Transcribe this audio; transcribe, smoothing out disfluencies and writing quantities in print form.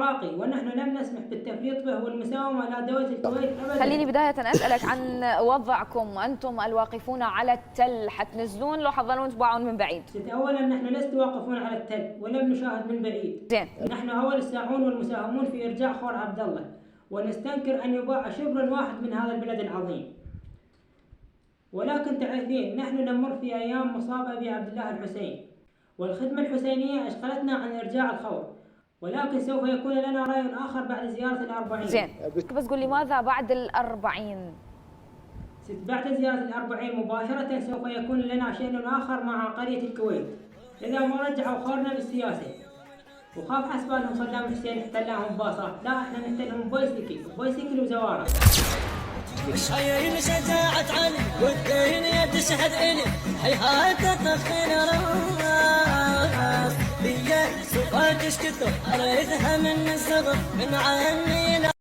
عراقي ونحن لم نسمح بالتفريط به والمساومة إلى دولة الكويت أبدا. خليني بداية أسألك عن وضعكم أنتم الواقفون على التل، حتنزلون لو حتظلون تباعون من بعيد؟ أولا نحن لسنا واقفون على التل ولم نشاهد من بعيد. زين. نحن أول الساعون والمساهمون في إرجاع خور عبد الله، ونستنكر أن يباع شبر واحد من هذا البلد العظيم. ولكن تعرفين نحن نمر في أيام مصاب أبي عبد الله الحسين، والخدمة الحسينية أشغلتنا عن إرجاع الخور، ولكن سوف يكون لنا رأي آخر بعد زيارة ال40. زين، بس قل لي ماذا بعد ال40؟ بعد زيارة ال40 مباشرة سوف يكون لنا شأن آخر مع قرية الكويت، إذا ما رجعوا خورنا بالسياسة. وخاف حسبانهم صدام حسين احتلاهم باصات، لا احنا نحتلهم بويسكل وزوارق. شايين شجاعة علي والدين يتشهد إلي، هيهات تخفين راس بيا سوقات شكتو أريدها من الصغر من عيني.